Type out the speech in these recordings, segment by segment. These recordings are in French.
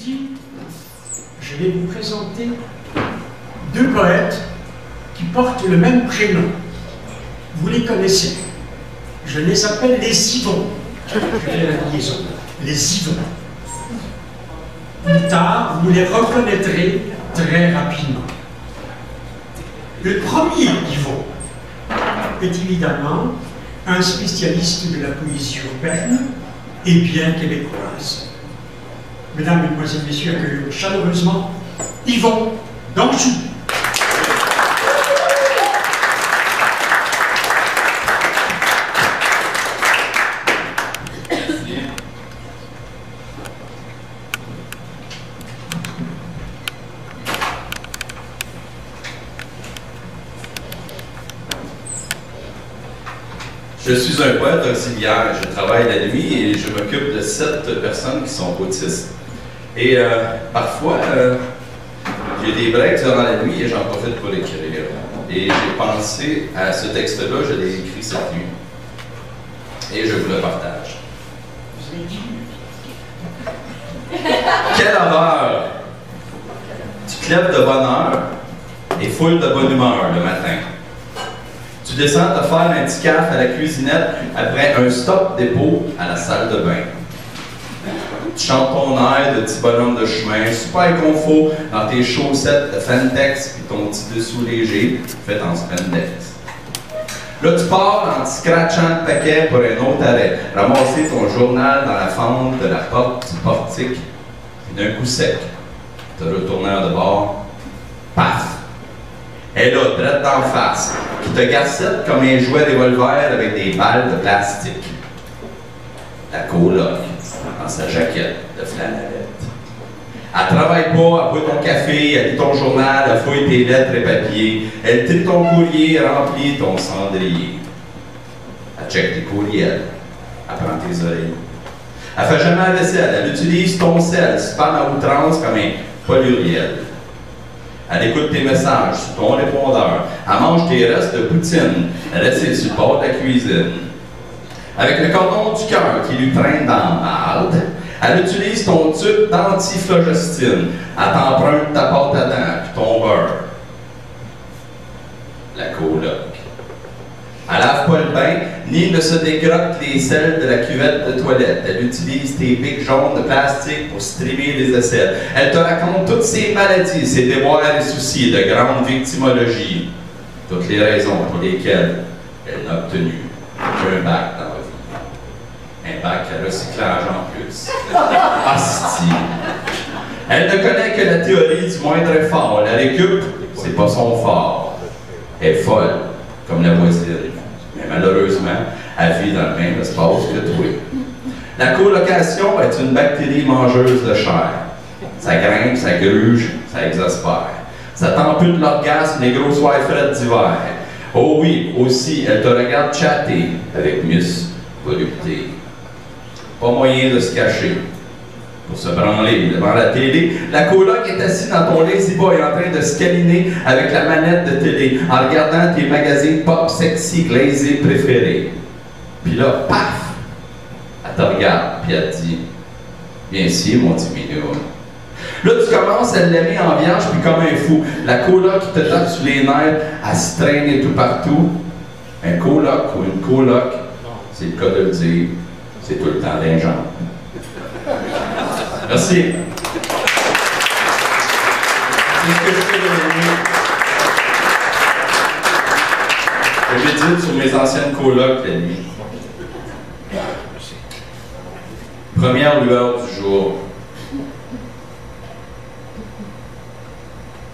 dit, je vais vous présenter deux poètes qui portent le même prénom. Vous les connaissez. Je les appelle les Yvons. Je fais la liaison. Les Yvons. Plus tard, vous les reconnaîtrez très rapidement. Le premier Yvon est évidemment un spécialiste de la poésie urbaine et bien québécoise. Mesdames, Mesdemoiselles, Messieurs, accueillons chaleureusement Yvon d'Anjou. Je suis un poète auxiliaire, je travaille la nuit et je m'occupe de 7 personnes qui sont autistes. Et parfois, j'ai des breaks durant la nuit et j'en profite pour l'écrire. Et j'ai pensé à ce texte-là, je l'ai écrit cette nuit. Et je vous le partage. Quelle horreur! Tu te lèves de bonne heure et foule de bonne humeur le matin. Tu descends te faire un petit café à la cuisinette après un stop dépôt à la salle de bain. Tu chantes ton air de petit bonhomme de chemin, super confort dans tes chaussettes de Fantex et ton petit dessous léger fait en spandex. Là, tu pars en te scratchant le paquet pour un autre arrêt, ramasser ton journal dans la fente de la porte du portique, et d'un coup sec, te retourner de bord, paf! Elle est là, drette d'en face, qui te gassette comme un jouet revolver avec des balles de plastique. La coloc, dans sa jaquette de flanellette. Elle travaille pas, elle boit ton café, elle lit ton journal, elle fouille tes lettres et papiers, elle trie ton courrier, remplit ton cendrier. Elle check tes courriels, elle prend tes oreilles. Elle fait jamais la vaisselle, elle utilise ton sel, spam à outrance comme un poluriel. Elle écoute tes messages sur ton répondeur. Elle mange tes restes de poutine. Elle essaie sur le bord de la cuisine. Avec le cordon du cœur qui lui traîne dans la marde, elle utilise ton tube d'antiflogestine. Elle t'emprunte ta pâte à dents puis ton beurre. La coloc. Elle lave pas le bain, ni ne se dégrotte les selles de la cuvette de toilette. Elle utilise tes pics jaunes de plastique pour streamer des aisselles. Elle te raconte toutes ses maladies, ses déboires et soucis de grande victimologie. Toutes les raisons pour lesquelles elle n'a obtenu qu'un bac dans la vie. Un bac à recyclage en plus. Asti. Elle ne connaît que la théorie du moindre effort. La récup, c'est pas son fort. Elle est folle, comme la voisine. Mais malheureusement, elle vit dans le même espace que toi. La colocation est une bactérie mangeuse de chair. Ça grimpe, ça gruge, ça exaspère. Ça t'ampute l'orgasme des gros soirs frettes d'hiver. Oh oui, aussi, elle te regarde chatter avec Miss Volupté. Pas moyen de se cacher. Pour se branler devant la télé, la coloc est assise dans ton lazy boy en train de se câliner avec la manette de télé en regardant tes magazines pop sexy glazés préférés. Puis là, paf! Elle te regarde, puis elle te dit « Viens ici, mon petit minou. » Là, tu commences à l'aimer en vierge, puis comme un fou. La coloc qui te tape sur les nerfs, elle se traîne tout partout. Un coloc ou une coloc, c'est le cas de le dire, c'est tout le temps d'un genre. Merci. C'est ce que je fais de l'année. Je médite sur mes anciennes colocs la nuit. Première lueur du jour.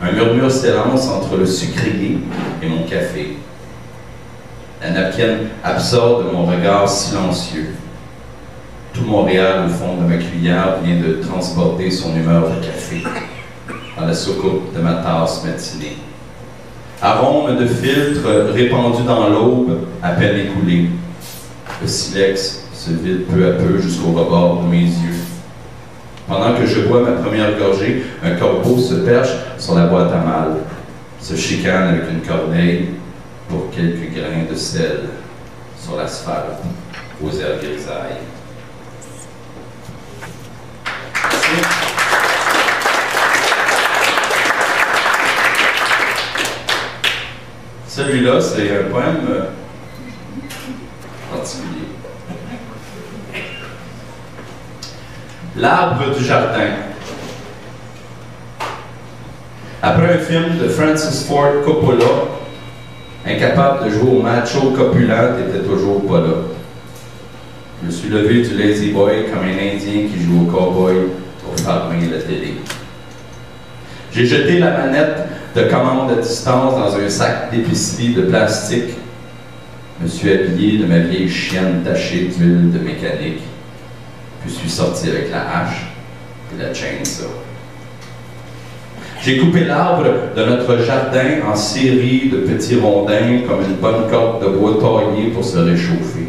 Un murmure s'élance entre le sucrier et mon café. La napkin absorbe mon regard silencieux. Tout Montréal, au fond de ma cuillère, vient de transporter son humeur de café dans la soucoupe de ma tasse matinée. Arôme de filtre répandu dans l'aube, à peine écoulé. Le silex se vide peu à peu jusqu'au rebord de mes yeux. Pendant que je bois ma première gorgée, un corbeau se perche sur la boîte à mal, se chicane avec une corneille pour quelques grains de sel sur l'asphalte, aux airs grisailles. Merci. celui-là, c'est un poème particulier. L'arbre du jardin. Après un film de Francis Ford Coppola, incapable de jouer au macho copulent, t'étais toujours pas là. Je me suis levé du lazy boy comme un Indien qui joue au cowboy pour farmer la télé. J'ai jeté la manette de commande à distance dans un sac d'épicerie de plastique. Je me suis habillé de ma vieille chienne tachée d'huile de mécanique. Puis je suis sorti avec la hache et la chainsaw. J'ai coupé l'arbre de notre jardin en série de petits rondins comme une bonne corde de bois taillé pour se réchauffer.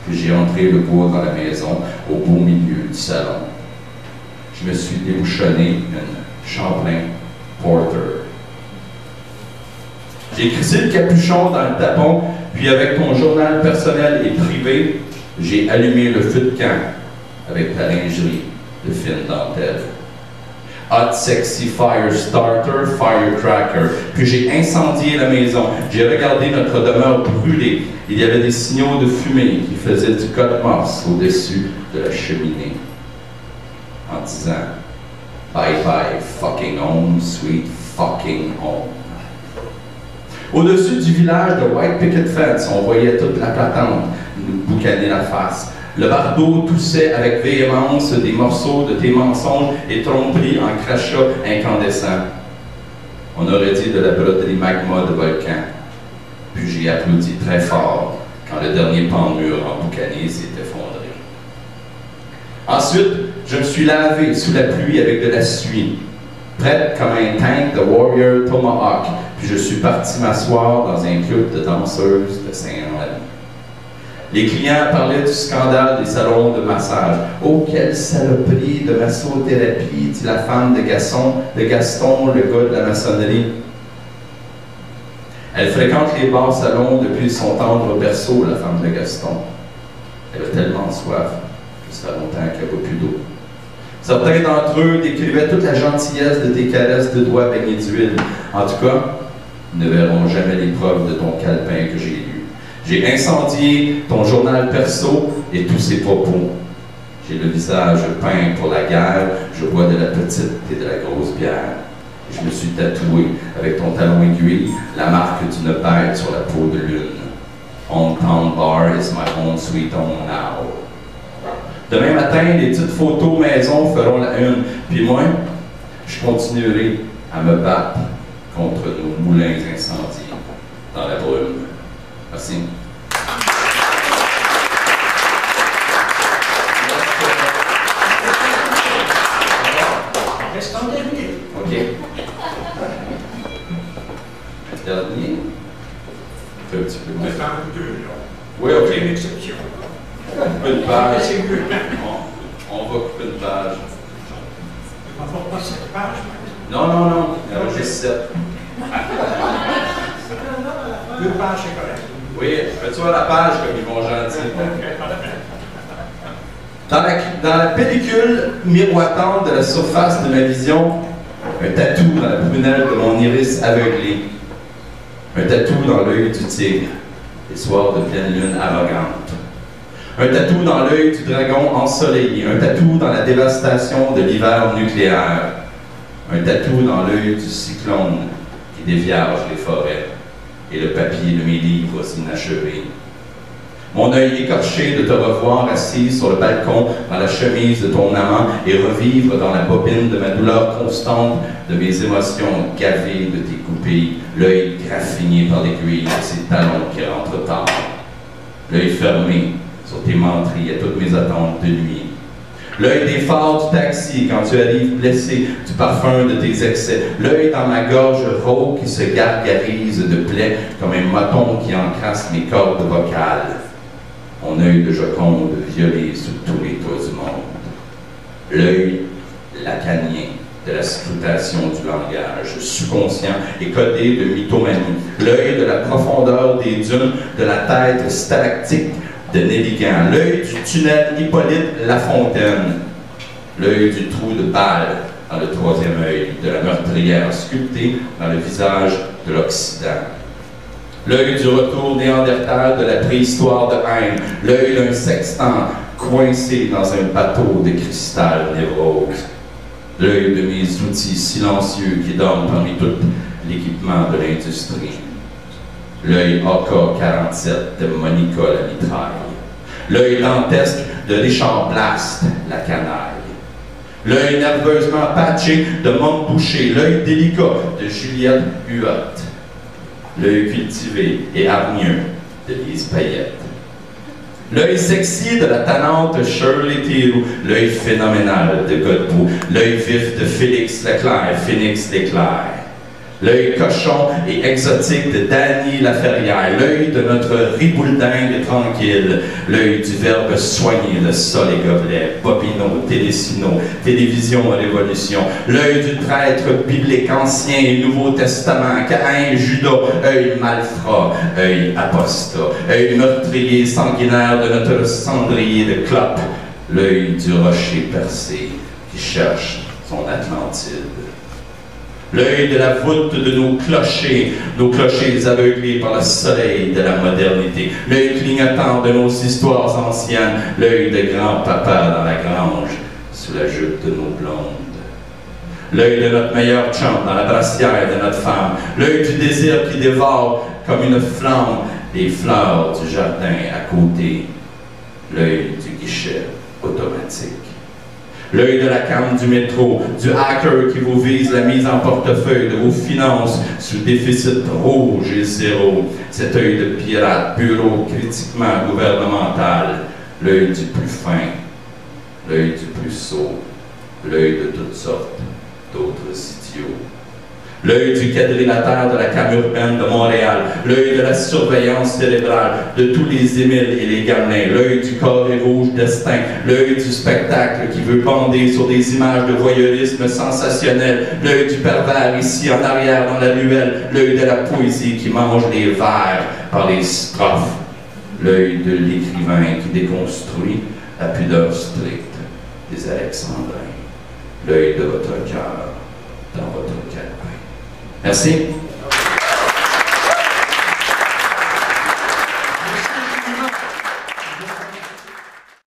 Puis j'ai entré le bois dans la maison, au beau milieu du salon. Je me suis débouchonné une Champlain Porter. J'ai crissé le capuchon dans le tapon, puis avec ton journal personnel et privé, j'ai allumé le feu de camp avec ta lingerie de fine dentelle. Hot Sexy Fire Starter, Firecracker. Puis j'ai incendié la maison. J'ai regardé notre demeure brûlée. Il y avait des signaux de fumée qui faisaient du code morse au-dessus de la cheminée. En disant « Bye bye fucking home, sweet fucking home ». Au-dessus du village de White Picket Fence, on voyait toute la platante nous boucaner la face. Le bardeau toussait avec véhémence des morceaux de tes mensonges et tromperies en crachats incandescents. On aurait dit de la broderie magma de volcan. Puis j'ai applaudi très fort quand le dernier pan de mur emboucané s'est effondré. Ensuite, je me suis lavé sous la pluie avec de la suie, prête comme un tank de Warrior Tomahawk, puis je suis parti m'asseoir dans un club de danseuses de Saint-Henri. Les clients parlaient du scandale des salons de massage. « Oh, quelle saloperie de massothérapie, dit la femme de Gaston, le gars de la maçonnerie. » Elle fréquente les bars salons depuis son tendre berceau, la femme de Gaston. Elle a tellement soif que ça fait longtemps qu'elle n'a pas plus d'eau. Certains d'entre eux décrivaient toute la gentillesse de tes caresses de doigts baignés d'huile. En tout cas, ils ne verront jamais les preuves de ton calepin que j'ai lu. J'ai incendié ton journal perso et tous ses propos. J'ai le visage peint pour la guerre, je bois de la petite et de la grosse bière. Je me suis tatoué avec ton talon aiguille la marque d'une bête sur la peau de lune. Hometown bar is my home sweet home now. Demain matin, les petites photos maison feront la une. Puis moi, je continuerai à me battre contre nos moulins incendiés dans la brume. Merci. Reste en dernier. OK. Un dernier. Un petit peu. On va faire un peu, là. Oui, OK. Une exception. Couper une page. C'est mieux. On va couper une page. On va pas cette page. Non, non, non. Il y en a juste 7. 2 pages, c'est correct. Oui, fais-tu voir la page comme ils vont gentils. Dans la pellicule miroitante de la surface de ma vision, un tatou dans la prunelle de mon iris aveuglé. Un tatou dans l'œil du tigre, les soirs de pleine lune arrogante. Un tatou dans l'œil du dragon ensoleillé. Un tatou dans la dévastation de l'hiver nucléaire. Un tatou dans l'œil du cyclone qui dévierge les forêts. Et le papier de mes livres inachevés. Mon œil écorché de te revoir assise sur le balcon dans la chemise de ton amant et revivre dans la bobine de ma douleur constante, de mes émotions gavées de tes coupilles, l'œil graffiné par l'aiguille de ces talons qui rentrent tard. L'œil fermé sur tes menteries à toutes mes attentes de nuit. L'œil des phares du taxi quand tu arrives blessé du parfum de tes excès. L'œil dans ma gorge rauque qui se gargarise de plaies comme un moton qui encrasse mes cordes vocales. Mon œil de Joconde violé sous tous les toits du monde. L'œil lacanien de la scrutation du langage, subconscient et codé de mythomanie. L'œil de la profondeur des dunes, de la tête stalactique de Néligan, l'œil du tunnel Hippolyte Lafontaine, l'œil du trou de balle dans le troisième œil de la meurtrière sculptée dans le visage de l'Occident. l'œil du retour néandertal de la préhistoire de haine, l'œil d'un sextant coincé dans un bateau de cristal névrose, l'œil de mes outils silencieux qui dorment parmi tout l'équipement de l'industrie, l'œil AK-47 de Monica la mitraille, l'œil dantesque de Richard Blast la canaille, l'œil nerveusement patché de Mom Boucher, l'œil délicat de Juliette Huot, l'œil cultivé et hargneux de Lise Payette, l'œil sexy de la tannante Shirley Theroux, l'œil phénoménal de Godbout, l'œil vif de Félix Leclerc, Phoenix Leclerc, l'œil cochon et exotique de Danny Laferrière, l'œil de notre ribouledingue tranquille, l'œil du verbe soigner le sol et gobelet, Bobino, Télécino, Télévision Révolution, l'œil du prêtre biblique ancien et Nouveau Testament, Caïn, Judas, œil malfrat, œil apostat, œil meurtrier sanguinaire de notre cendrier de clope, l'œil du rocher percé qui cherche son Atlantide. L'œil de la voûte de nos clochers aveuglés par le soleil de la modernité, l'œil clignotant de nos histoires anciennes, l'œil de grand-papa dans la grange, sous la jupe de nos blondes, l'œil de notre meilleur chum dans la brassière de notre femme, l'œil du désir qui dévore comme une flamme les fleurs du jardin à côté, l'œil du guichet automatique, l'œil de la canne du métro, du hacker qui vous vise la mise en portefeuille de vos finances sous déficit rouge et zéro, cet œil de pirate bureaucratiquement gouvernemental, l'œil du plus fin, l'œil du plus sot, l'œil de toutes sortes d'autres idiots, l'œil du quadrilatère de la cam urbaine de Montréal, l'œil de la surveillance cérébrale de tous les Émiles et les Gamelins, l'œil du carré rouge destin, l'œil du spectacle qui veut bander sur des images de voyeurisme sensationnel, l'œil du pervers ici en arrière dans la ruelle, l'œil de la poésie qui mange les vers par les strophes, l'œil de l'écrivain qui déconstruit la pudeur stricte des Alexandrins, l'œil de votre cœur dans votre calepin. Merci.